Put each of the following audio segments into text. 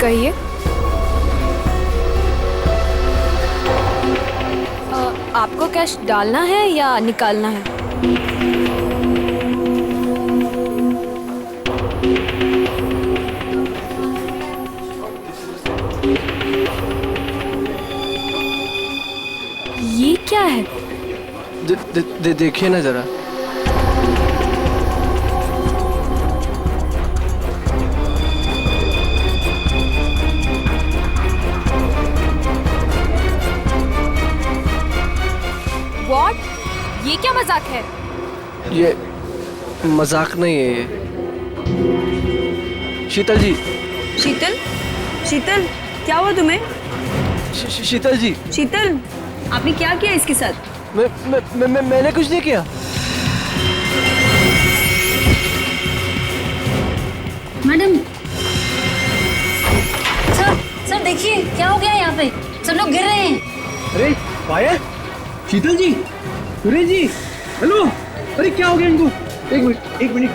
कहिए। आपको कैश डालना है या निकालना है? ये क्या है? देखिए ना जरा। What? ये क्या मजाक है? ये मजाक नहीं है ये। शीतल जी। शीतल? शीतल, क्या हुआ तुम्हें? शीतल जी। शीतल, आपने क्या किया इसके साथ? मैंने कुछ नहीं किया। मैडम, सर देखिए क्या हो गया यहाँ पे, सब लोग गिर रहे हैं। अरे पायल, शीतल जी, सुरेश जी, हेलो। अरे क्या हो गया इनको? एक मिनट।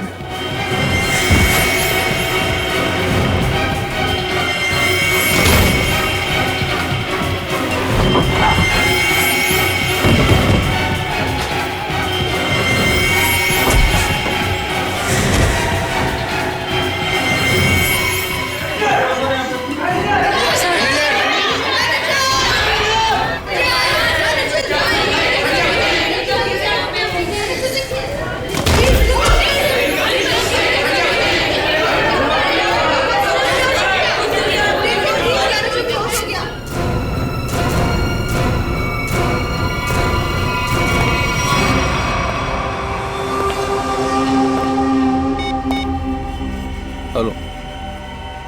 हेलो,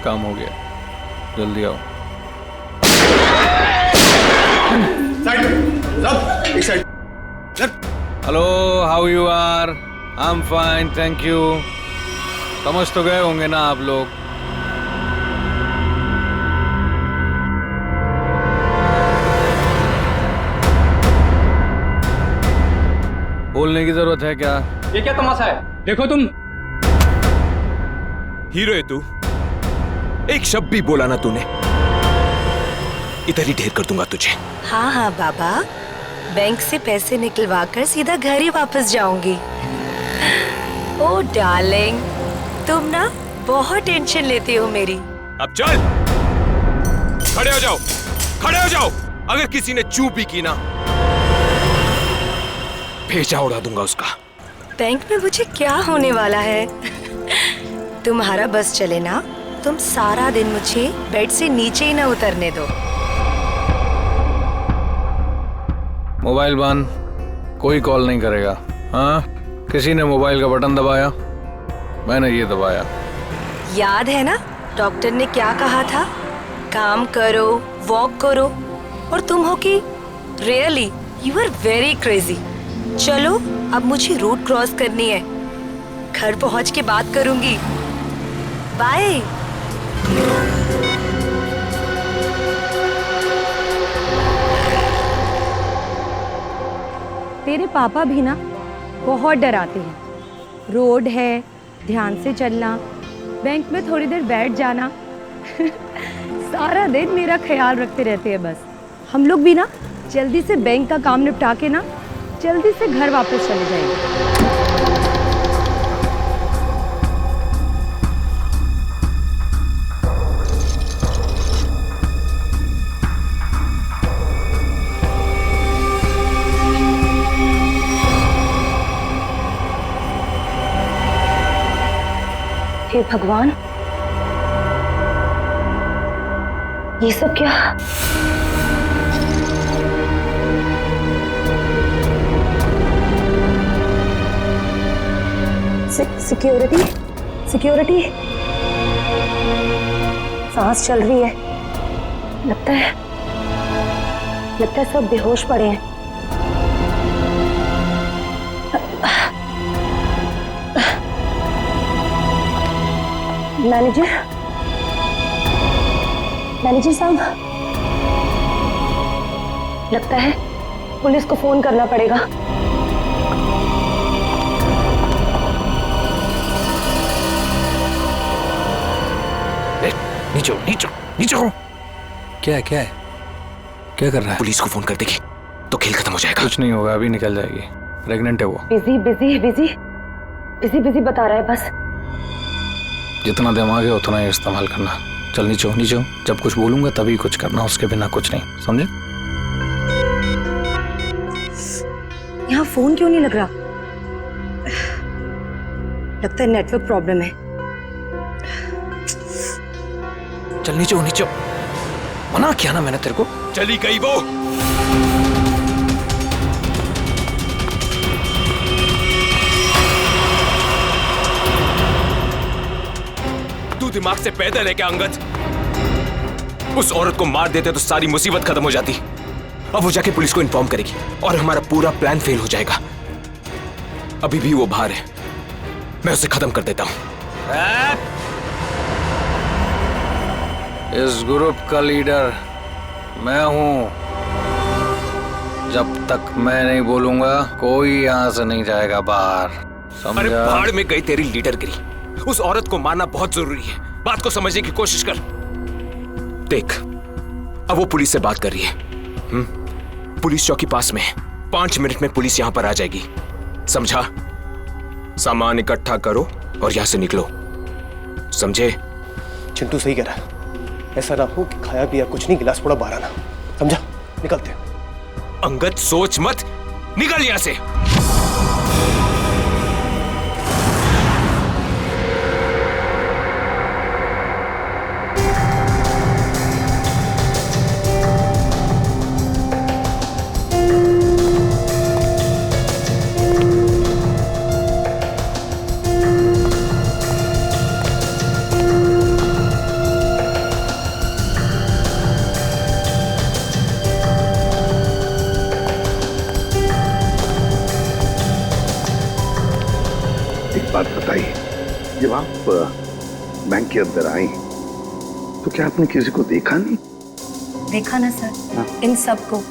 काम हो गया, जल्दी आओ। Hello, how you are? I am fine, thank you. समझ तो गए होंगे ना आप लोग। बोलने की जरूरत है क्या? ये क्या तमाशा है? देखो तुम हीरो है तू, एक शब्द भी बोला ना तूने, इधर ही ढेर कर दूंगा तुझे। हाँ हाँ बाबा, बैंक से पैसे निकलवा कर सीधा घर ही वापस जाऊंगी। ओ डार्लिंग, तुम ना बहुत टेंशन लेती हो मेरी। अब चल, खड़े हो जाओ, खड़े हो जाओ। अगर किसी ने चूप भी की ना, भेजा उड़ा दूंगा उसका। बैंक में मुझे क्या होने वाला है? तुम्हारा बस चले ना, तुम सारा दिन मुझे बेड से नीचे ही ना उतरने दो। मोबाइल बंद, कोई कॉल नहीं करेगा। हाँ, किसी ने मोबाइल का बटन दबाया, मैंने ये दबाया। याद है ना डॉक्टर ने क्या कहा था? काम करो, वॉक करो, और तुम हो कि really you are very crazy. चलो अब मुझे रोड क्रॉस करनी है, घर पहुंच के बात करूंगी। बाय। तेरे पापा भी ना बहुत डराते हैं। रोड है, ध्यान से चलना, बैंक में थोड़ी देर बैठ जाना। सारा दिन मेरा ख्याल रखते रहते हैं बस। हम लोग भी ना जल्दी से बैंक का काम निपटा के ना जल्दी से घर वापस चले जाएंगे। हे भगवान, ये सब क्या? Security, security. सांस चल रही है। लगता है सब बेहोश पड़े हैं। मैनेजर साहब, लगता है पुलिस को फोन करना पड़ेगा। नीचे नीचे हो। क्या है क्या है, क्या कर रहा है? पुलिस को फोन कर देगी तो खेल खत्म हो जाएगा। कुछ नहीं होगा, अभी निकल जाएगी। प्रेग्नेंट है वो। Busy busy busy busy busy बता रहा है बस। जितना दिमाग है उतना ही इस्तेमाल करना। चल नीचे हो, नीचे हो। जब कुछ बोलूंगा तभी कुछ करना, उसके बिना कुछ नहीं, समझे? यहाँ फोन क्यों नहीं लग रहा? लगता है नेटवर्क प्रॉब्लम है। चल नीचे हो, नीचे हो। मना किया ना मैंने तेरे को। चली गई वो। तू दिमाग से पैदल है क्या अंगद? उस औरत को मार देते तो सारी मुसीबत खत्म हो जाती। अब वो जाके पुलिस को इन्फॉर्म करेगी और हमारा पूरा प्लान फेल हो जाएगा। अभी भी वो बाहर है, मैं उसे खत्म कर देता हूं। इस ग्रुप का लीडर मैं हूं। जब तक मैं नहीं बोलूंगा कोई यहां से नहीं जाएगा बाहर, समझा? अरे पहाड़ में गई तेरी लीडरगिरी। उस औरत को मारना बहुत जरूरी है। बात को समझने की कोशिश कर। देख, अब वो पुलिस से बात कर रही है। पुलिस चौकी पास में है। 5 मिनट में पुलिस यहां पर आ जाएगी, समझा? सामान इकट्ठा करो और यहां से निकलो, समझे? चिंटू सही कह रहा है, ऐसा ना हो कि खाया पिया कुछ नहीं, गिलास थोड़ा बाहर आना। समझा? निकलते हैं। अंगद सोच मत, निकल यहां से। बात बताइए, जब आप बैंक के अंदर आई तो क्या आपने किसी को देखा नहीं? देखा ना सर, इन सबको,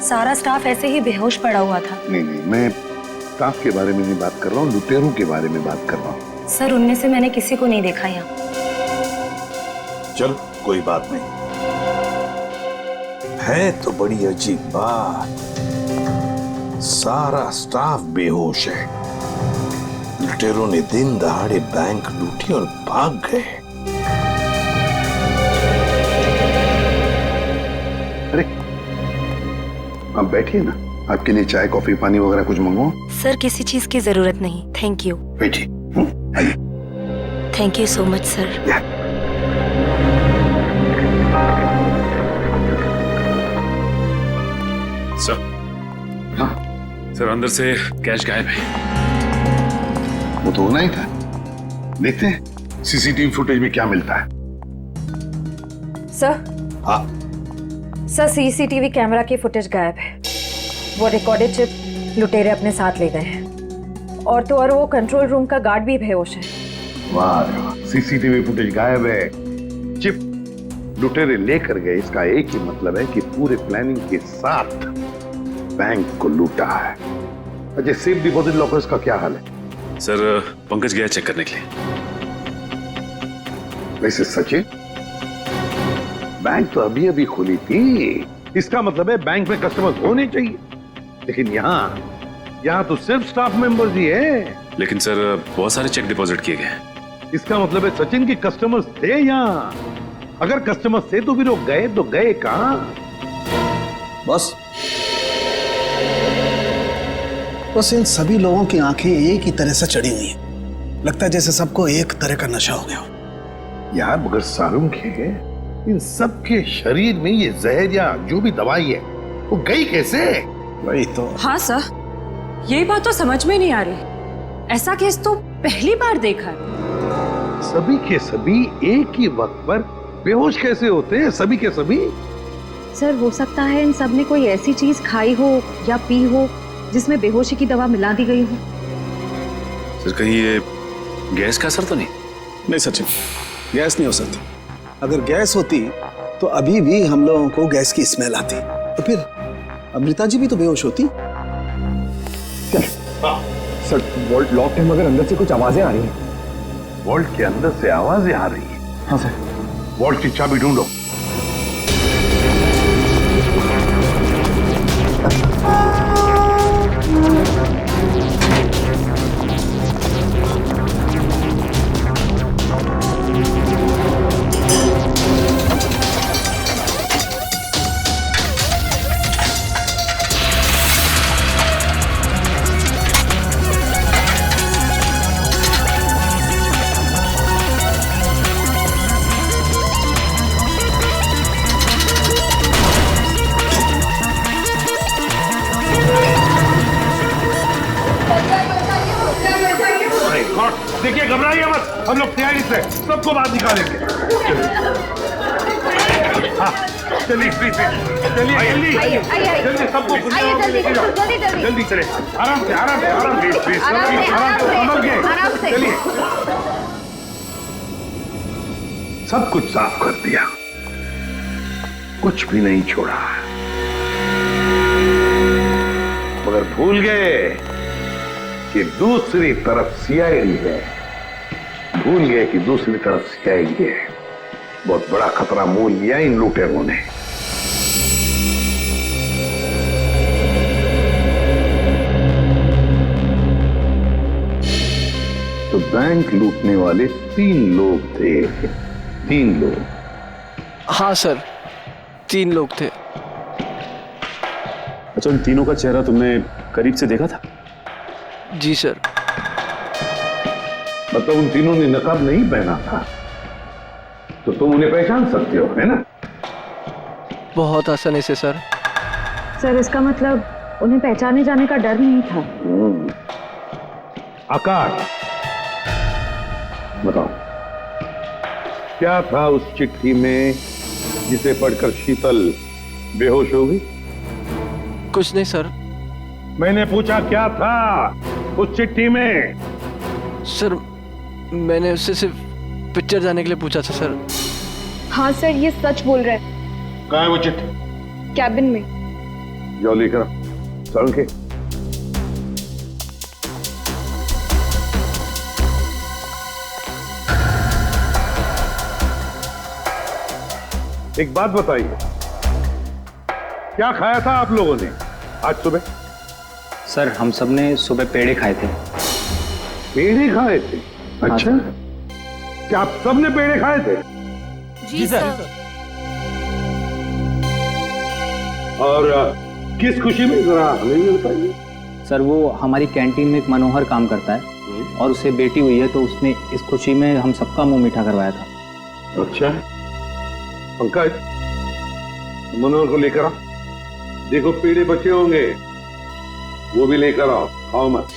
सारा स्टाफ ऐसे ही बेहोश पड़ा हुआ था। नहीं नहीं, मैं स्टाफ के बारे में नहीं बात कर रहा हूँ, लुटेरों के बारे में बात कर रहा हूँ। सर उनमें से मैंने किसी को नहीं देखा यहाँ। चल कोई बात नहीं, है तो बड़ी अजीब बात। सारा स्टाफ बेहोश है। लुटेरों ने दिन दहाड़े बैंक लूटी और भाग गए। अरे आप बैठिए ना, आपके लिए चाय कॉफी पानी वगैरह कुछ मंगवाओ? सर किसी चीज की जरूरत नहीं, थैंक यू। बैठिए, आइए। Thank you so much sir. Sir, हाँ सर अंदर से कैश गायब है। वो तो होना ही था। देखते हैं सीसीटीवी फुटेज में क्या मिलता है। सर, हाँ सर सीसीटीवी कैमरा की फुटेज गायब है। वो रिकॉर्डेड चिप लुटेरे अपने साथ ले गए हैं, और तो और वो कंट्रोल रूम का गार्ड भी बेहोश है। वाह, सीसीटीवी फुटेज गायब है, चिप लुटेरे लेकर गए। इसका एक ही मतलब है कि पूरे प्लानिंग के साथ बैंक को लूटा है। अच्छा, सेफ डिपॉजिट लॉकर्स का क्या हाल है? सर पंकज गया चेक करने के लिए। वैसे सचिन, बैंक तो अभी अभी खुली थी, इसका मतलब है बैंक में कस्टमर्स होने चाहिए, लेकिन यहाँ तो सिर्फ स्टाफ मेंबर्स ही है। लेकिन सर बहुत सारे चेक डिपॉजिट किए गए हैं। इसका मतलब है सचिन के कस्टमर्स थे यहाँ। अगर कस्टमर्स थे तो फिर वो गए कहाँ? बस इन सभी लोगों की आंखें एक ही तरह से चढ़ी हुई हैं। लगता है जैसे सबको एक तरह का नशा हो गया हो। यार मगर सारुंख है, इन सब के शरीर में ये जहर या जो भी दवाई है वो गई कैसे? वही तो। हाँ सर, यही बात तो समझ में नहीं आ रही। ऐसा केस तो पहली बार देखा है। सभी के सभी एक ही वक्त पर बेहोश कैसे होते हैं? सभी के सभी। सर हो सकता है इन सब ने कोई ऐसी चीज खाई हो या पी हो जिसमें बेहोशी की दवा मिला दी गई हो। सर कहीं ये गैस का असर तो नहीं? नहीं सचिन, गैस नहीं हो सकती। अगर गैस होती तो अभी भी हम लोगों को गैस की स्मेल आती, तो फिर अमृता जी भी तो बेहोश होती। सर वॉल्ट लॉक है, मगर अंदर से कुछ आवाजें आ रही हैं। वॉल्ट के अंदर से आवाजें आ रही हैं? हाँ सर। वॉल्ट की चाबी ढूंढो। घबराइए मत, हम लोग तैयारी से सबको बाहर निकालेंगे। हाँ, चलिए प्लीज, चलिए जल्दी जल्दी, सबको जल्दी चले, आराम से आराम से आराम से आराम से संभल के चलिए। सब कुछ साफ कर दिया, कुछ भी नहीं छोड़ा, मगर भूल गए कि दूसरी तरफ सीआईडी है। भूल गए कि दूसरी तरफ सीआईडी है। बहुत बड़ा खतरा मोल लिया इन लुटेरों ने। तो बैंक लूटने वाले 3 लोग थे। 3 लोग? हाँ सर, 3 लोग थे। अच्छा, उन तीनों का चेहरा तुमने करीब से देखा था? जी सर। मतलब उन तीनों ने नकाब नहीं पहना था, तो तुम उन्हें पहचान सकते हो, है ना? बहुत आसानी से सर। सर इसका मतलब उन्हें पहचाने जाने का डर नहीं था। आकाश, बताओ क्या था उस चिट्ठी में जिसे पढ़कर शीतल बेहोश हो गई? कुछ नहीं सर। मैंने पूछा क्या था उस चिट्ठी में? सर मैंने उससे सिर्फ पिक्चर जाने के लिए पूछा था सर। हाँ सर, ये सच बोल रहा है। कहाँ है वो चिट्ठी? कैबिन में। जाओ लेकर सड़क के। एक बात बताइए, क्या खाया था आप लोगों ने आज सुबह? सर हम सब ने सुबह पेड़े खाए थे। पेड़े खाए थे? अच्छा, क्या आप सब ने पेड़े खाए थे? जी सर। और किस खुशी में, जरा हमें भी बताइए। सर वो हमारी कैंटीन में एक मनोहर काम करता है और उसे बेटी हुई है, तो उसने इस खुशी में हम सबका मुंह मीठा करवाया था। अच्छा, पंकज मनोहर को लेकर आओ। देखो पेड़े बचे होंगे, वो भी लेकर आओ, खाओ मत।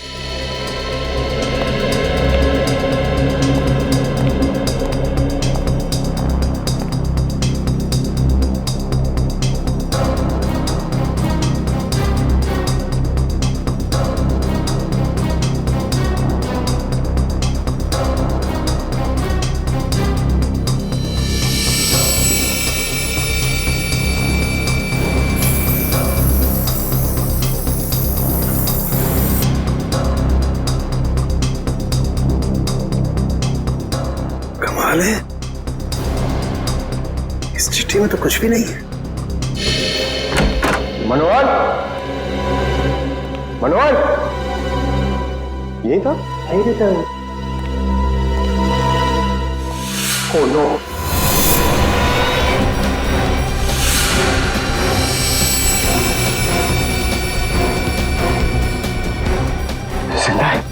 इस चिट्ठी में तो कुछ भी नहीं है। मनोहर, मनोहर, यही था? यही था। Oh no. जिंदा है।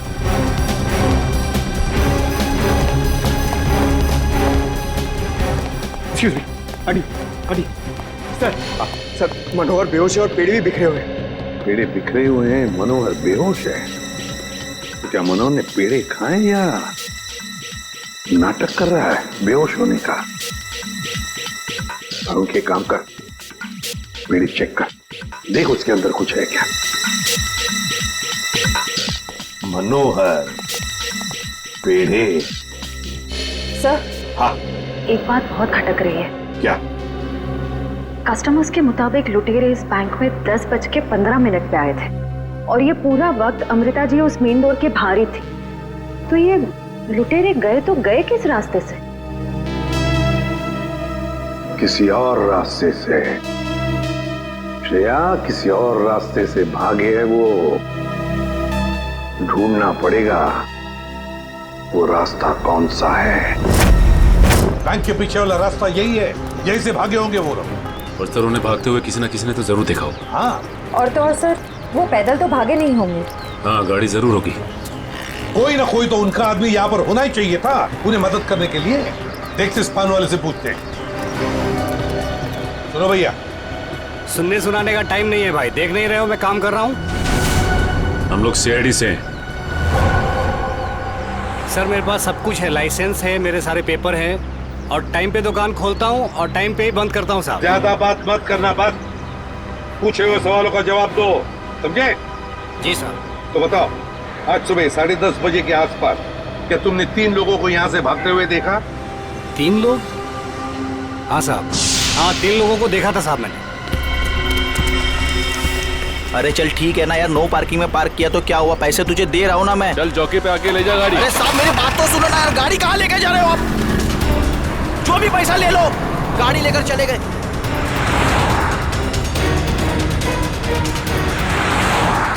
एक्सक्यूज मी, अडी सर, मनोहर बेहोश है और पेड़े भी बिखरे हुए हैं। पेड़े बिखरे हुए हैं, मनोहर बेहोश है। तो क्या मनोहर ने पेड़े खाए या नाटक कर रहा है बेहोश होने का? उनके काम कर, पेड़े चेक कर, देख उसके अंदर कुछ है क्या। मनोहर, पेड़े। सर, हाँ, एक बात बहुत खटक रही है। क्या? कस्टमर्स के मुताबिक लुटेरे इस बैंक में 10:15 पे आए थे और ये पूरा वक्त अमृता जी उस मेन डोर के बाहर ही थी। तो ये लुटेरे गए तो गए किस रास्ते से? किसी और रास्ते से श्रेया, किसी और रास्ते से भागे है वो। ढूंढना पड़ेगा वो रास्ता कौन सा है। बैंक के पीछे वाला रास्ता यही है, यही से भागे होंगे वो लोग। और सर उन्हें भागते हुए किसी न किसी ने तो जरूर देखा होगा। हाँ, और तो और सर, वो पैदल तो भागे नहीं होंगे। हाँ, गाड़ी जरूर होगी। कोई ना कोई तो उनका आदमी यहाँ पर होना ही चाहिए था उन्हें मदद करने के लिए। देखते इस पान वाले से पूछते हैं। सुनो भैया, सुनने सुनाने का टाइम नहीं है भाई। देख नहीं रहे हो मैं काम कर रहा हूँ। हम लोग सीआईडी से हैं। सर मेरे पास सब कुछ है, लाइसेंस है, मेरे सारे पेपर हैं और टाइम पे दुकान खोलता हूँ और टाइम पे ही बंद करता हूँ साहब। ज्यादा बात मत करना, बस पूछे हुए सवालों का जवाब दो, समझे? जी साहब। तो बताओ, आज सुबह 10:30 बजे के आसपास क्या तुमने 3 लोगों को यहाँ से भागते हुए देखा? 3 लोग? हाँ साहब, हाँ 3 लोगों को देखा था साहब मैंने। अरे चल ठीक है ना यार, नो पार्किंग में पार्क किया तो क्या हुआ, पैसे तुझे दे रहा हूँ ना मैं। चल चौकी पे आके ले जा गाड़ी। अरे साहब मेरी बात तो सुनो ना यार, गाड़ी कहाँ लेके जा रहे हो आप? जो भी पैसा ले लो, गाड़ी लेकर चले गए।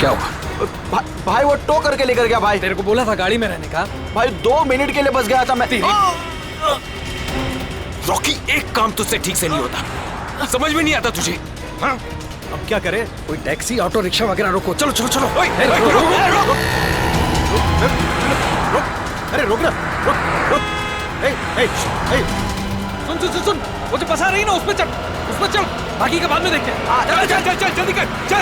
क्या हुआ? भाई वो टो करके लेकर गया भाई। तेरे को बोला था गाड़ी में रहने का। भाई 2 मिनट के लिए बस गया था मैं। रॉकी, एक काम तुझसे ठीक से नहीं होता, समझ में नहीं आता तुझे? हाँ? अब क्या करे? कोई टैक्सी ऑटो रिक्शा वगैरह रोको। चलो चलो चलो। अरे रोक ना, रुक। सुन, वो जो फंसा रही ना, उस पे चल, बाकी का बाद में देखते हैं। चल जल्दी कर, चल।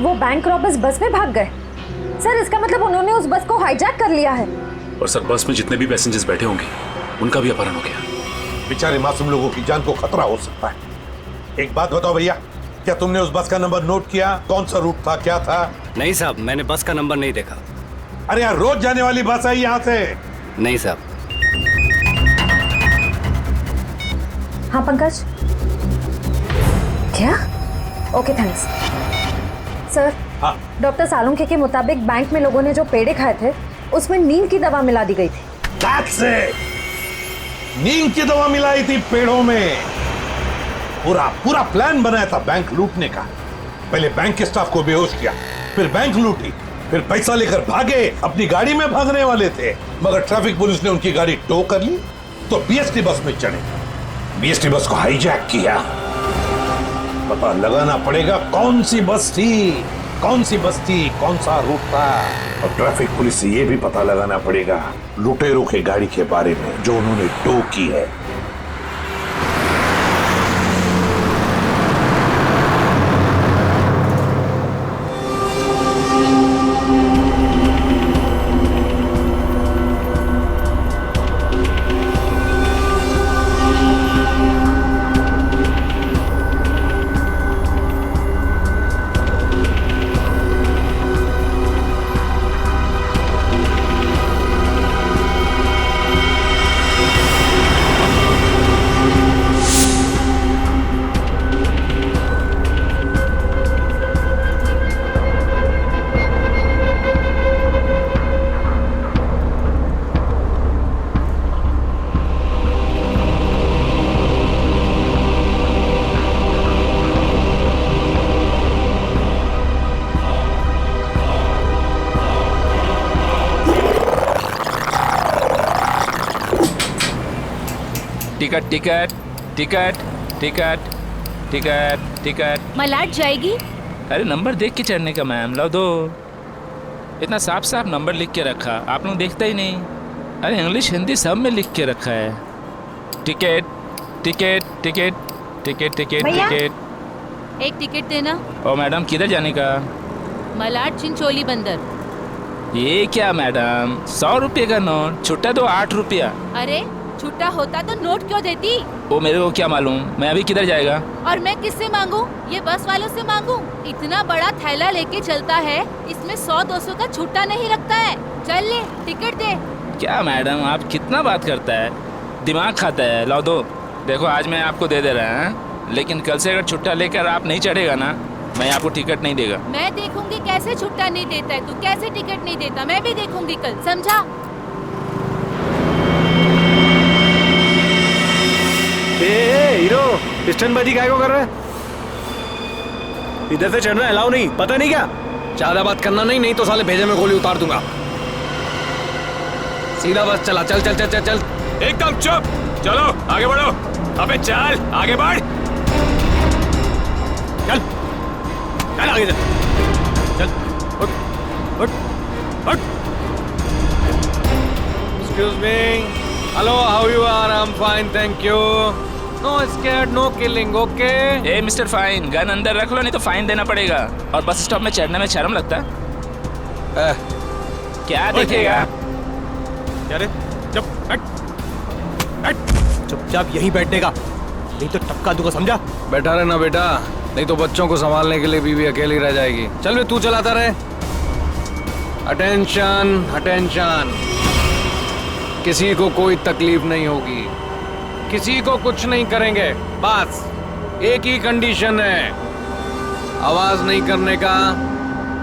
वो बैंक रॉबर्स बस में भाग गए। सर इसका मतलब उन्होंने उस बस को हाईजैक कर लिया है। और सर बस में जितने भी पैसेंजर्स बैठे होंगे उनका भी अपहरण हो गया। बेचारे मासूम लोगों की जान को खतरा हो सकता है। एक बात बताओ भैया, क्या तुमने उस बस का नंबर नोट किया? कौन सा रूट था, क्या था? नहीं साहब, मैंने बस का नंबर नहीं देखा। अरे यार, रोज जाने वाली बस है यहाँ से। नहीं साहब। हाँ पंकज। क्या? Okay thanks. सर, हाँ। डॉक्टर सालुंखे के मुताबिक बैंक में लोगों ने जो पेड़े खाए थे उसमें नींद की दवा मिला दी गई थी। That's it! नींद की दवा मिलाई थी पेड़ों में। पूरा प्लान बनाया था बैंक लूटने का। पहले बैंक के स्टाफ को बेहोश किया, फिर बैंक लूटी, फिर पैसा लेकर भागे। अपनी गाड़ी में भागने वाले थे, मगर ट्रैफिक पुलिस ने उनकी गाड़ी टो कर ली तो बीएसटी बस में चढ़े, बीएसटी बस को हाईजैक किया। पता लगाना पड़ेगा कौन सी बस थी, कौन सा रूट था। और ट्रैफिक पुलिस से यह भी पता लगाना पड़ेगा लुटेरों के गाड़ी के बारे में जो उन्होंने टो की है। टिकट। मलाड जाएगी। अरे नंबर देख के चढ़ने का मैम, लो दो। इतना साफ साफ नंबर लिख के रखा, आप लोग देखता ही नहीं। अरे इंग्लिश हिंदी सब में लिख के रखा है। टिकट। एक टिकट देना। ओ मैडम, किधर जाने का? मलाड चिंचोली बंदर। ये क्या मैडम, 100 रुपये का नोट, छुट्टा तो 8 रुपया। अरे छुट्टा होता तो नोट क्यों देती? वो मेरे को क्या मालूम, मैं अभी किधर जाएगा? और मैं किससे मांगू? ये बस वालों से मांगू? इतना बड़ा थैला लेके चलता है, इसमें 100-200 का छुट्टा नहीं लगता है। चल ले, टिकट दे। क्या मैडम, आप कितना बात करता है, दिमाग खाता है। लो दो। देखो आज मैं आपको दे रहा हूँ, लेकिन कल से अगर छुट्टा लेकर आप नहीं चढ़ेगा ना, मैं आपको टिकट नहीं देगा। मैं देखूंगी कैसे छुट्टा नहीं देता है तू, कैसे टिकट नहीं देता, मैं भी देखूंगी कल, समझा? हीरो, स्टंटबाजी काहे को कर रहा है? इधर से चढ़ना अलाउ नहीं, पता नहीं क्या? ज्यादा बात करना नहीं तो साले भेजे में गोली उतार दूंगा। सीधा बस चला, चल। एकदम चुप, चलो आगे बढ़ो। अबे चल आगे बढ़, चल आगे चल। उठ। Excuse me. Hello, how you are? I'm fine, thank you. No scared, no killing, okay? Mister fine, gun अंदर रख लो, नहीं तो फाइन देना पड़ेगा। और बस स्टॉप में चढ़ने में शर्म लगता है? क्या देखेगा? अरे चुपचाप यहीं बैठने का, नहीं तो टपका दूंगा, समझा? बैठा रहना बेटा, नहीं तो बच्चों को संभालने के लिए बीवी अकेली रह जाएगी। चल बे, तू चलाता रहे। अटेंशन अटेंशन, किसी को कोई तकलीफ नहीं होगी, किसी को कुछ नहीं करेंगे। बस एक ही कंडीशन है, आवाज नहीं करने का,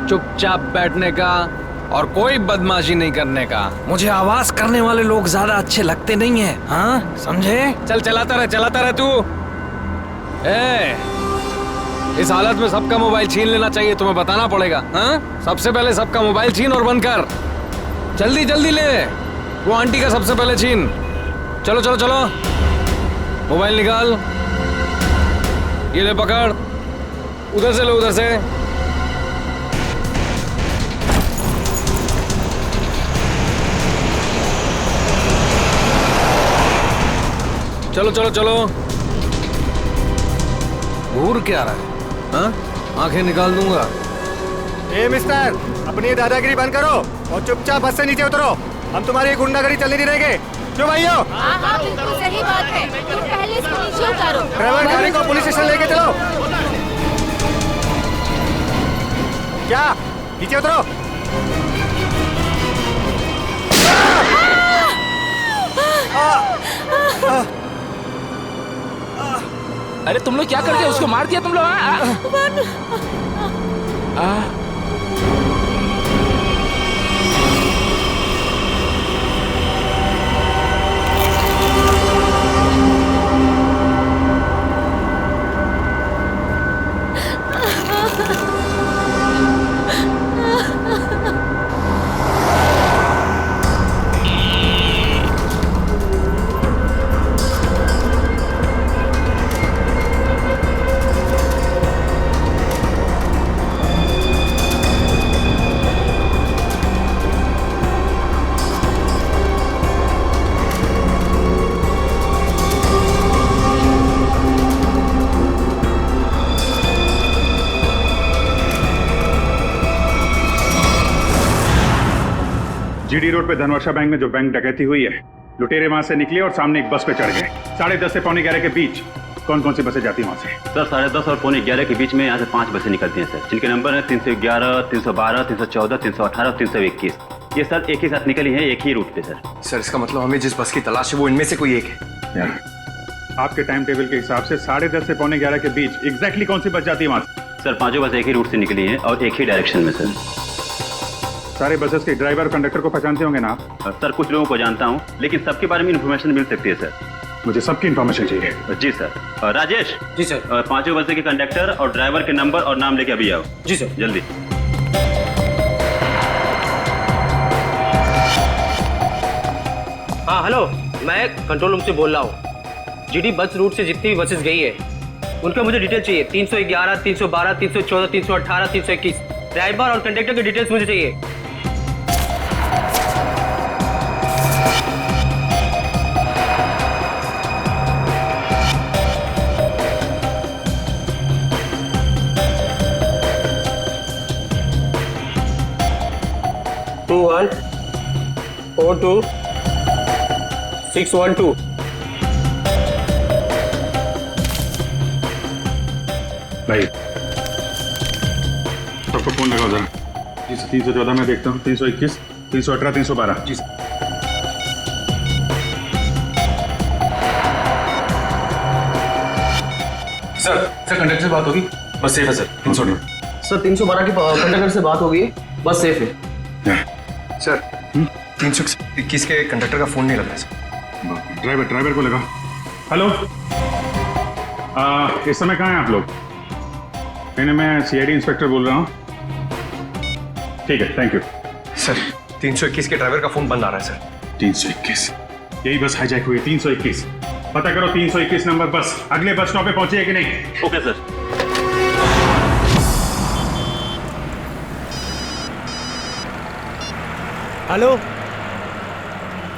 चुपचाप बैठने का और कोई बदमाशी नहीं करने का। मुझे आवाज करने वाले लोग ज्यादा अच्छे लगते नहीं हैं, हाँ समझे? चल चलाता रहे तू। इस हालत में सबका मोबाइल छीन लेना चाहिए, तुम्हें बताना पड़ेगा। हाँ, सबसे पहले सबका मोबाइल छीन और बंद कर। जल्दी जल्दी ले, वो आंटी का सबसे पहले छीन। चलो चलो चलो, मोबाइल निकाल, ये ले पकड़, उधर से लो, उधर से। चलो चलो चलो। घूर क्या रहा है? हाँ, आंखें निकाल दूंगा। ए मिस्टर, अपनी दादागिरी बंद करो और चुपचाप बस से नीचे उतरो। हम तुम्हारी गुंडागर्दी चलने नहीं देंगे। क्यों भाइयों? हाँ, बिल्कुल सही बात है। तुम पहले इसको नीचे उतारो। ड्राइवर गाड़ी को पुलिस स्टेशन लेके चलो। क्या? नीचे उतरो। अरे तुम लोग क्या करते हो? उसको मार दिया तुम लोग? जीडी रोड पे धनवर्षा बैंक में जो बैंक डकैती हुई है, लुटेरे वहां से निकले और सामने एक बस पे चढ़ गए। 10:30 से 11:45 के बीच कौन कौन सी बसें जाती हैं वहां से? सर 10:30 और 11:45 के बीच में यहाँ से 5 बसें निकलती हैं सर, जिनके नंबर है 311, 312, 314, 318 और 321। ये सर एक ही साथ निकली है, एक ही रूट पे सर। सर इसका मतलब हमें जिस बस की तलाश है वो इनमें से कोई एक है। आपके टाइम टेबल के हिसाब से 10:30 से 11:45 के बीच एग्जैक्टली कौन सी बस जाती है वहां से? सर पांचों बस एक ही रूट से निकली हैं और एक ही डायरेक्शन में सर। सारे बसेस के ड्राइवर कंडक्टर को पहचानते होंगे ना आप? सर कुछ लोगों को जानता हूँ, लेकिन सबके बारे में इन्फॉर्मेशन मिल सकती है सर। मुझे सबकी इन्फॉर्मेशन चाहिए। जी सर। राजेश। जी सर। पांचों बसें के कंडक्टर और ड्राइवर के नंबर और नाम लेके अभी आओ। जी सर। जल्दी। हाँ हेलो, मैं कंट्रोल रूम से बोल रहा हूँ। जीडी बस रूट से जितनी भी बसेस गई है उनका मुझे डिटेल चाहिए। 311, 312, 314, 318, 321 ड्राइवर और कंडक्टर की डिटेल्स मुझे चाहिए। Two 1 4 2 6 1 2। भाई सबको फोन लगाओ जरा। जी सर। 314 में देखता हूँ, 321, 318, 312। जी सर। सर कंडक्टर से बात होगी, बस सेफ है सर। 318 सर 312 की कंडक्टर से बात होगी, बस सेफ है। सर 321 के कंडक्टर का फोन नहीं लग रहा सर। ड्राइवर को लगा। हेलो, इस समय कहाँ हैं आप लोग? नहीं, मैं सीआईडी इंस्पेक्टर बोल रहा हूँ। ठीक है, थैंक यू सर। 321 के ड्राइवर का फोन बंद आ रहा है सर। 321, यही बस हाईजैक हुई। 321 पता करो, 321 नंबर बस अगले बस स्टॉप पे पहुंची है कि नहीं? Okay sir. हेलो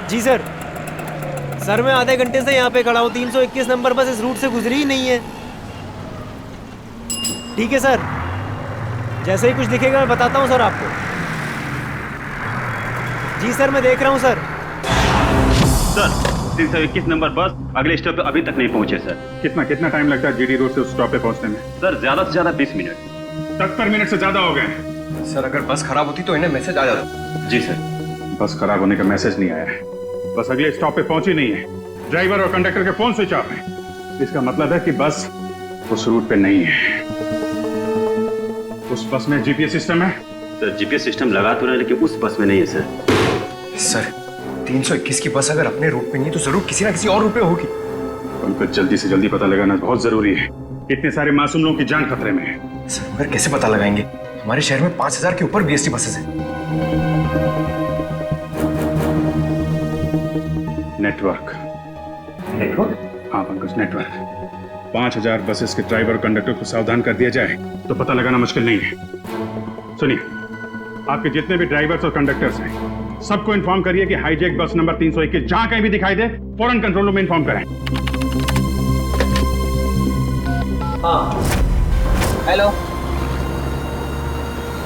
जी सर। सर मैं आधे घंटे से यहाँ पे खड़ा हूँ, 321 नंबर बस इस रूट से गुजरी ही नहीं है। ठीक है सर, जैसे ही कुछ दिखेगा मैं बताता हूँ सर आपको। जी सर, मैं देख रहा हूँ सर। सर 321 नंबर बस अगले स्टॉप पे अभी तक नहीं पहुंचे सर। कितना टाइम लगता है जीडी रोड से उस स्टॉप पे पहुंचने में? सर ज्यादा से ज्यादा 20 मिनट। 70 मिनट से ज्यादा हो गए। सर अगर बस खराब होती तो इन्हें मैसेज आ जाता। जी सर। बस खराब होने का मैसेज नहीं आया है, बस अगले स्टॉप पे पहुंची नहीं है। ड्राइवर और कंडक्टर के फोन स्विच ऑफ है। इसका मतलब है कि बस उस रूट पे नहीं है। उस बस में जीपीएस सिस्टम है? सर जीपीएस सिस्टम लगा तो रहा है, लेकिन उस बस में नहीं है सर। सर 321 की बस अगर अपने रूट पे नहीं तो जरूर किसी ना किसी और रूट पे होगी। उनको जल्दी से जल्दी पता लगाना बहुत जरूरी है। इतने सारे मासूम लोगों की जान खतरे में है। सर मगर कैसे पता लगाएंगे? हमारे शहर में 5000 के ऊपर बीएसटी बसेस हैं। नेटवर्क। हाँ पंकज, नेटवर्क। 5000 बसेस के ड्राइवर और कंडक्टर को सावधान कर दिया जाए तो पता लगाना मुश्किल नहीं है। सुनिए, आपके जितने भी ड्राइवर्स और कंडक्टर्स हैं, सबको इन्फॉर्म करिए कि हाईजैक बस नंबर 321 जहां कहीं भी दिखाई दे फौरन कंट्रोल रूम में इन्फॉर्म करें। हाँ हॅलो,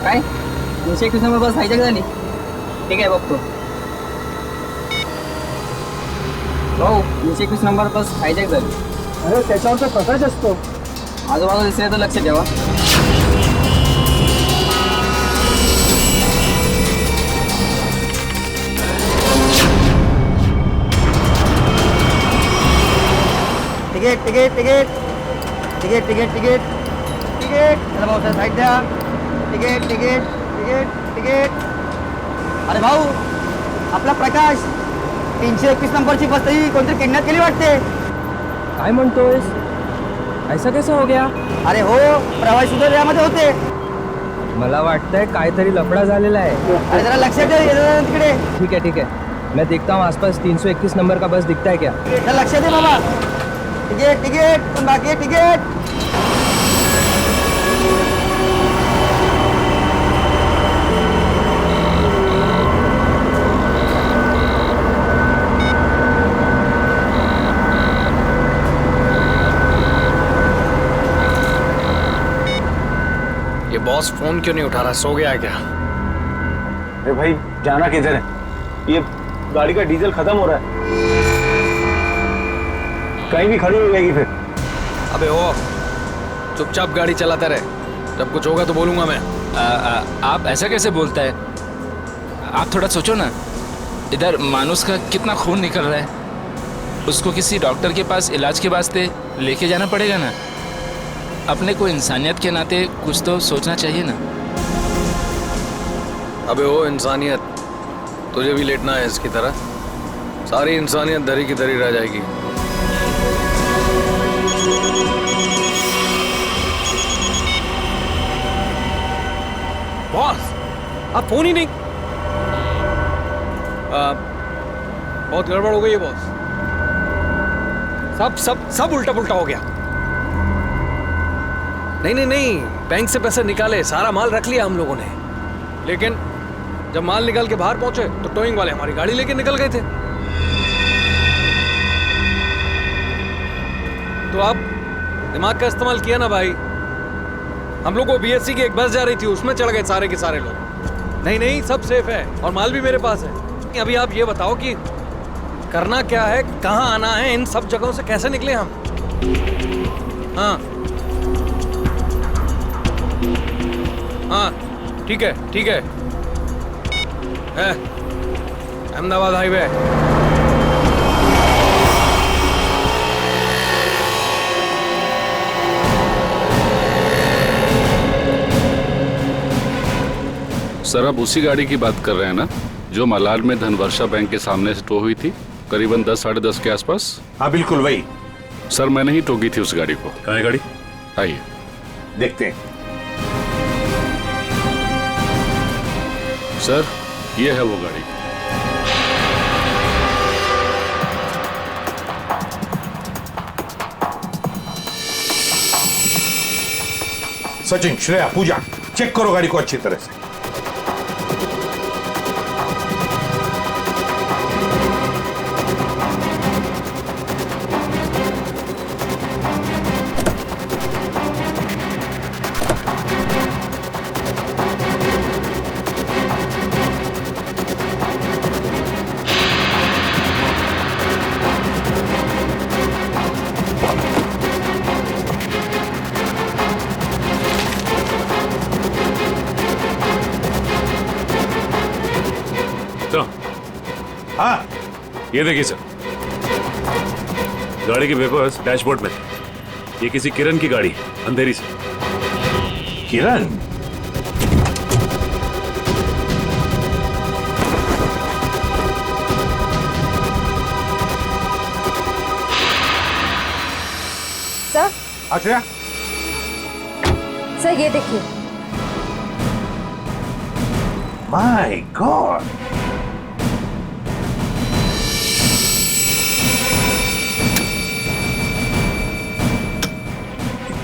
काय 321 नंबर बस हायजॅक झाली? ठीक आहे बघतो भाऊ, 321 नंबर बस हायजॅक झाली। अरे त्याच्यावर तर प्रकाश असतो, आजूबाजूला दिसले तर लक्ष ठेवा। Ticket ticket ticket ticket ticket ticket ticket चला भाऊ सर साईड द्या। Ticket ticket ticket ticket. अरे भाऊ, आपला प्रकाश 321 नंबरची बस तरी कोणतरी किडनॅप केली वाटते। काय म्हणतोयस? ऐसा कैसा हो गया? अरे हो, प्रवासी सुद्धा यामध्ये होते। मला वाटतंय काहीतरी लफडा झालेला आहे। अरे जरा लक्षात ठेव तिकडे। ठीक है ठीक है, मैं देखता हूँ आसपास 321 नंबर का बस दिखता है क्या। लक्षात दे बाबा। टिकट टिकट पण बाकी टिकट। ये बॉस फोन क्यों नहीं उठा रहा? सो गया है क्या? अरे भाई, जाना किधर है? ये गाड़ी का डीजल खत्म हो रहा है, कहीं भी खड़ी हो जाएगी फिर। अबे ओ, चुपचाप गाड़ी चलाते रहे, जब कुछ होगा तो बोलूंगा मैं। आप ऐसा कैसे बोलता है? आप थोड़ा सोचो ना, इधर मानुस का कितना खून निकल रहा है, उसको किसी डॉक्टर के पास इलाज के वास्ते लेके जाना पड़ेगा ना। अपने को इंसानियत के नाते कुछ तो सोचना चाहिए ना। अबे ओ इंसानियत, तुझे भी लेटना है इसकी तरह? सारी इंसानियत धरी की धरी रह जाएगी। बॉस, आप फोन ही नहीं। बहुत गड़बड़ हो गई है बॉस। सब सब सब उल्टा पुल्टा हो गया। नहीं नहीं नहीं, बैंक से पैसे निकाले, सारा माल रख लिया हम लोगों ने, लेकिन जब माल निकाल के बाहर पहुंचे तो टोइंग वाले हमारी गाड़ी लेके निकल गए थे। तो आप दिमाग का इस्तेमाल किया ना भाई। हम लोग को बीएससी की एक बस जा रही थी, उसमें चढ़ गए सारे के सारे लोग। नहीं नहीं, सब सेफ है और माल भी मेरे पास है। अभी आप ये बताओ कि करना क्या है, कहाँ आना है, इन सब जगहों से कैसे निकले हम? हाँ हाँ, ठीक है ठीक है। अहमदाबाद हाईवे। सर, आप उसी गाड़ी की बात कर रहे हैं ना जो मलाड में धनवर्षा बैंक के सामने से टो हुई थी करीबन 10 साढ़े 10 के आसपास? हाँ बिल्कुल वही। सर, मैंने ही टोकी थी उस गाड़ी को। कहाँ है गाड़ी? आइए देखते हैं। सर, ये है वो गाड़ी। सचिन, श्रेया, पूजा, चेक करो गाड़ी को अच्छी तरह से। ये देखिए सर, गाड़ी के पेपर्स डैशबोर्ड में थे। ये किसी किरण की गाड़ी है, अंधेरी से। किरण? सर अच्छा, सर ये देखिए। माय गॉड,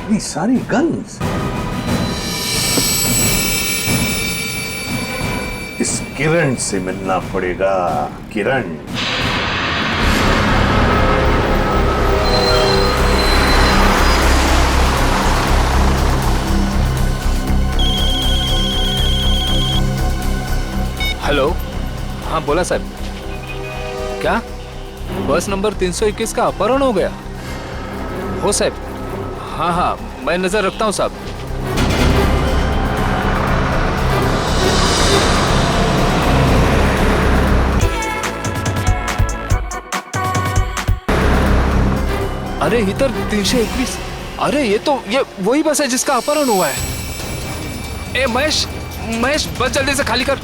इतनी सारी गन्स। इस किरण से मिलना पड़ेगा। किरण, हेलो, हाँ बोला साहब। क्या बस नंबर 321 का अपहरण हो गया? हो साहब, हाँ हाँ मैं नजर रखता हूँ साहब। अरे इधर 321। अरे ये वही बस है जिसका अपहरण हुआ है। ए महेश, महेश बस जल्दी से खाली कर।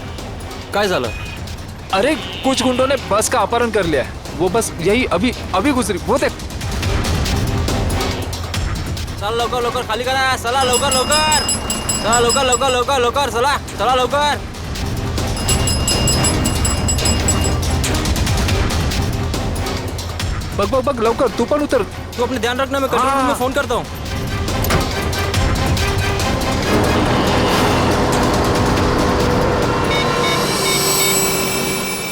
काय झालं? अरे कुछ गुंडों ने बस का अपहरण कर लिया है। वो बस यही अभी गुजरी, वो देख। चल लवकर लवकर खाली करा, चला लवकर लवकर, चला लवकर लवकर लवकर लवकर, चला चला लवकर। बघ बघ बघ लवकर, तू पण उतर। तू अपने ध्यान रखना, मैं कंट्रोल रूम में फोन करता हूँ।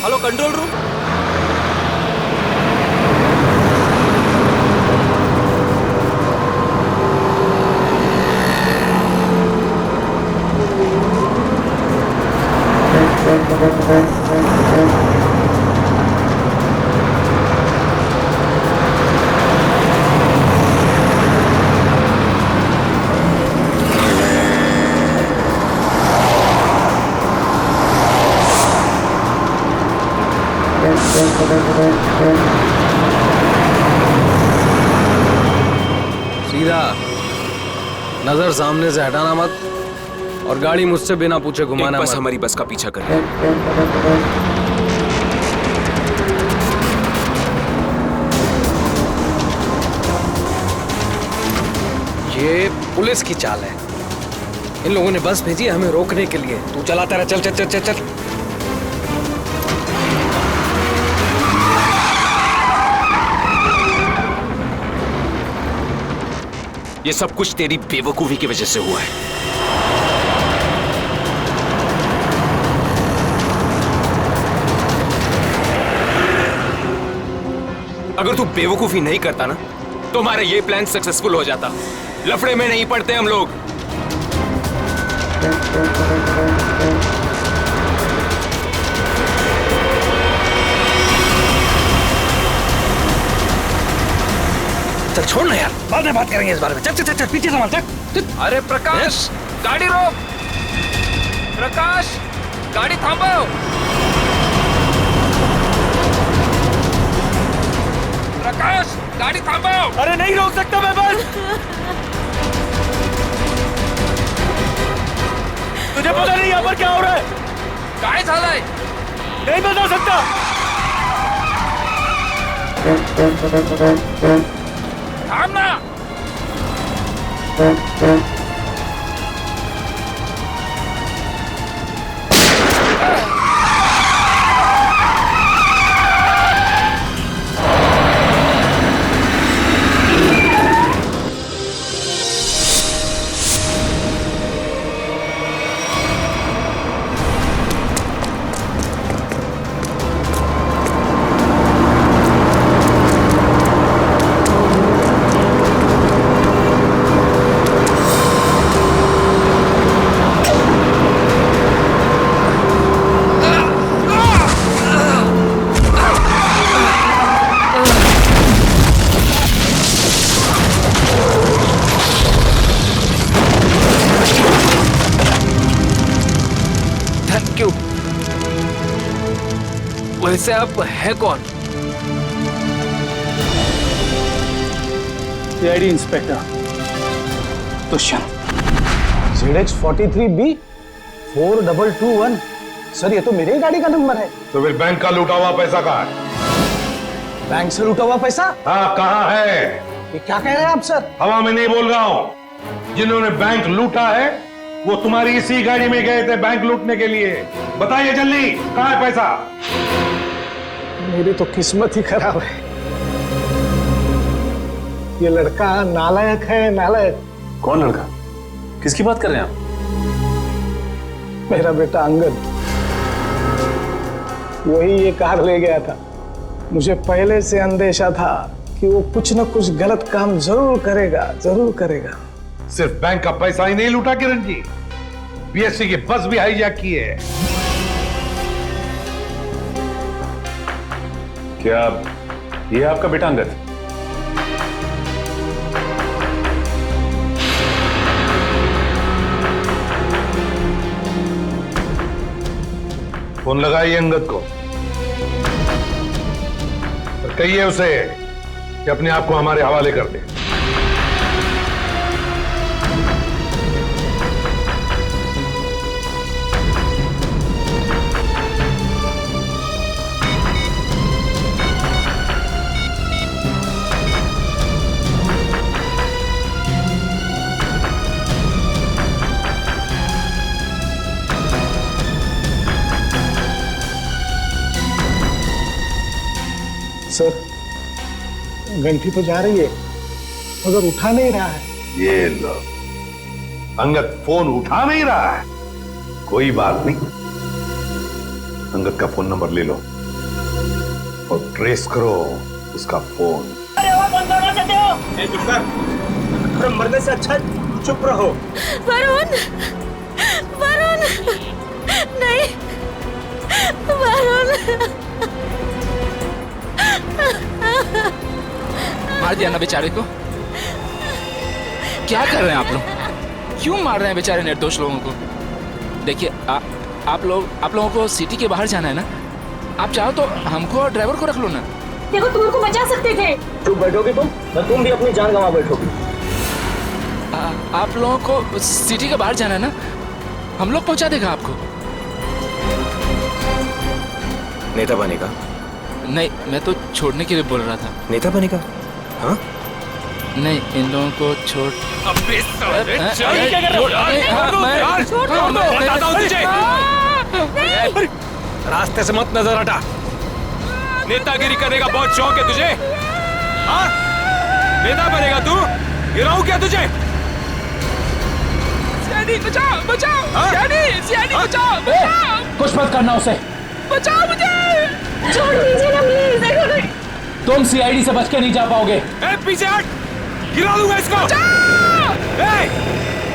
Hello control room. सीधा नजर सामने से हटाना मत, और गाड़ी मुझसे बिना पूछे घुमाना मत। बस हमारी बस का पीछा कर। ये पुलिस की चाल है। इन लोगों ने बस भेजी है हमें रोकने के लिए। तू चलाता रहा, चल चल चल चल चल। ये सब कुछ तेरी बेवकूफी की वजह से हुआ है। अगर तू बेवकूफी नहीं करता ना, तो हमारा ये प्लान सक्सेसफुल हो जाता। लफड़े में नहीं पड़ते हम लोग। चल छोड़ ना यार, बाद में बात करेंगे इस बारे में। चल चल चल, चल पीछे संभाल, चल। अरे प्रकाश, गाड़ी रोक। प्रकाश, गाड़ी थांबो। प्रकाश, गाड़ी थांबो। अरे नहीं रोक सकता मैं बस। तुझे पता नहीं यहाँ पर क्या हो रहा है? काय झालंय? नहीं बता सकता। थांब ना। वैसे आप है कौन? CID inspector Dushyant. ZX43B 4221। Sir ये तो मेरे ही गाड़ी का नंबर है। तो फिर बैंक का लूटा हुआ पैसा कहाँ है? बैंक से लूटा हुआ पैसा? हाँ, कहाँ है? ये क्या कह रहे हैं आप सर? हवा में नहीं बोल रहा हूं। जिन्होंने बैंक लूटा है वो तुम्हारी इसी गाड़ी में गए थे बैंक लूटने के लिए। बताइए जल्दी, कहाँ है पैसा? मेरी तो किस्मत ही खराब है। ये लड़का नालायक है, नालायक। कौन लड़का? किसकी बात कर रहे हैं आप? मेरा बेटा अंगद, वही ये कार ले गया था। मुझे पहले से अंदेशा था कि वो कुछ न कुछ गलत काम जरूर करेगा, जरूर करेगा। सिर्फ बैंक का पैसा ही नहीं लूटा किरण जी, बीएससी की बस भी हाईजैक की है। क्या ये आपका बेटा अंगद? फोन लगाइए अंगद को और कहिए उसे कि अपने आप को हमारे हवाले कर दे। सर घंटी तो जा रही है मगर उठा नहीं रहा है। ये लो, अंगद फोन उठा नहीं रहा है। कोई बात नहीं, अंगद का फोन नंबर ले लो और ट्रेस करो उसका फोन। अरे वो बंद करना चाहते हो? ए चुप कर, मरने से अच्छा चुप रहो। वरुण, वरुण, नहीं, वरुण। मार दिया ना बेचारे को। क्या कर रहे हैं आप लोग? क्यों मार रहे हैं बेचारे निर्दोष लोगों को? देखिए आप लोगों को सिटी के बाहर जाना है ना, आप चाहो तो हमको और ड्राइवर को रख लो ना। देखो तुम उनको बचा सकते थे। चुप बैठोगे तुम भी अपनी जान गंवा बैठोगे। आप लोगों को सिटी के बाहर जाना है ना, हम लोग पहुंचा देगा आपको। नेता बनेगा? नहीं, मैं तो छोड़ने के लिए बोल रहा था। नेता बनेगा? हाँ? नहीं, इन लोगों को छोड़। अबे साले, चल क्या कर रहे हो? मैं बताता हूँ तुझे। रास्ते से मत नजर हटा। नेतागिरी करने का बहुत शौक है तुझे? हाँ? नेता बनेगा तू? गिराऊं क्या तुझे? सीआईडी बचाओ, बचाओ, सीआईडी बचाओ, कुछ मत करना उसे। बचाओ मुझे। छोड़ दीजिए ना प्लीज। तुम सीआईडी से बच के नहीं जा पाओगे। ए, पीछे हट, गिरा दूंगा इसको। ए,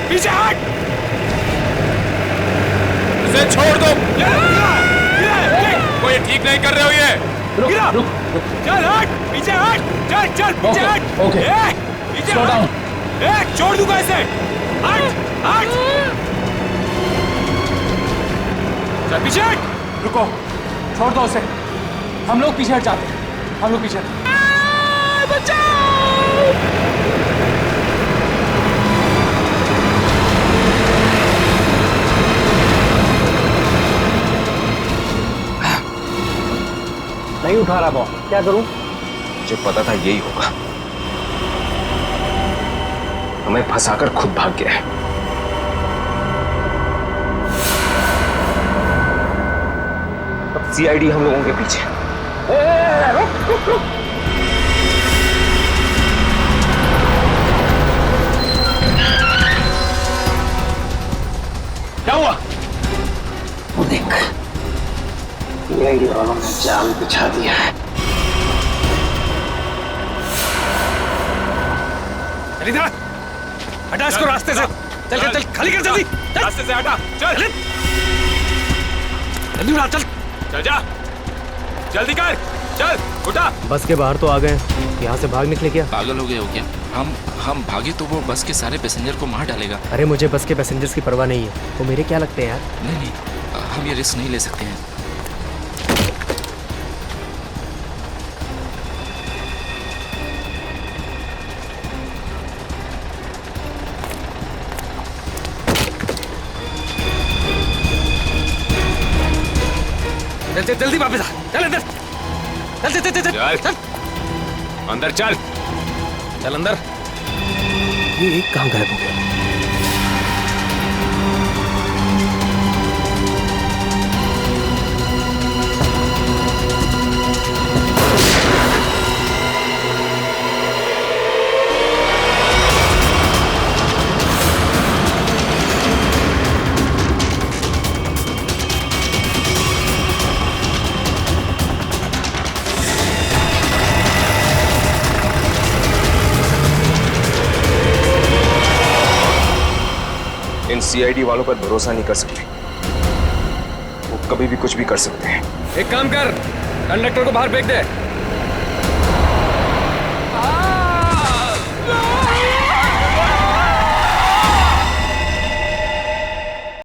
पीछे हट, इसे छोड़ दो। कोई ठीक नहीं कर रहे हो ये। गिरा, चल हट, पीछे हट, चल पीछे हट। ओके, पीछे हट। ए, छोड़ दूंगा इसे। हट, हट, चल पीछे हट। रुको, छोड़ दो उसे। हम लोग पीछे हट जाते हैं। हम लोग पीछे। नहीं उठा रहा बॉस, क्या करूं? मुझे पता था यही होगा। हमें फंसाकर खुद भाग गया है। अब सीआईडी हम लोगों के पीछे। रुक। क्या हुआ? वो देख, सीआईडी वालों ने जाल बिछा दिया है। चल इधर, हटा इसको रास्ते से। चल खाली कर जल्दी। रास्ते से हटा, चल जल्दी उठा, चल जा, जल्दी कर, चल उठा। बस के बाहर तो आ गए, यहाँ से भाग निकले क्या? पागल हो गए हो क्या? हम भागे तो वो बस के सारे पैसेंजर को मार डालेगा। अरे मुझे बस के पैसेंजर्स की परवाह नहीं है, वो मेरे क्या लगते हैं यार। नहीं, हम ये रिस्क नहीं ले सकते हैं। चल जल्दी वापस आ, चल अंदर, चल चल चल चल चल अंदर चल, चल अंदर। ये एक कहाँ गायब हो गया? इन सीआईडी वालों पर भरोसा नहीं कर सकते, वो कभी भी कुछ भी कर सकते हैं। एक काम कर, कंडक्टर को बाहर फेंक दे।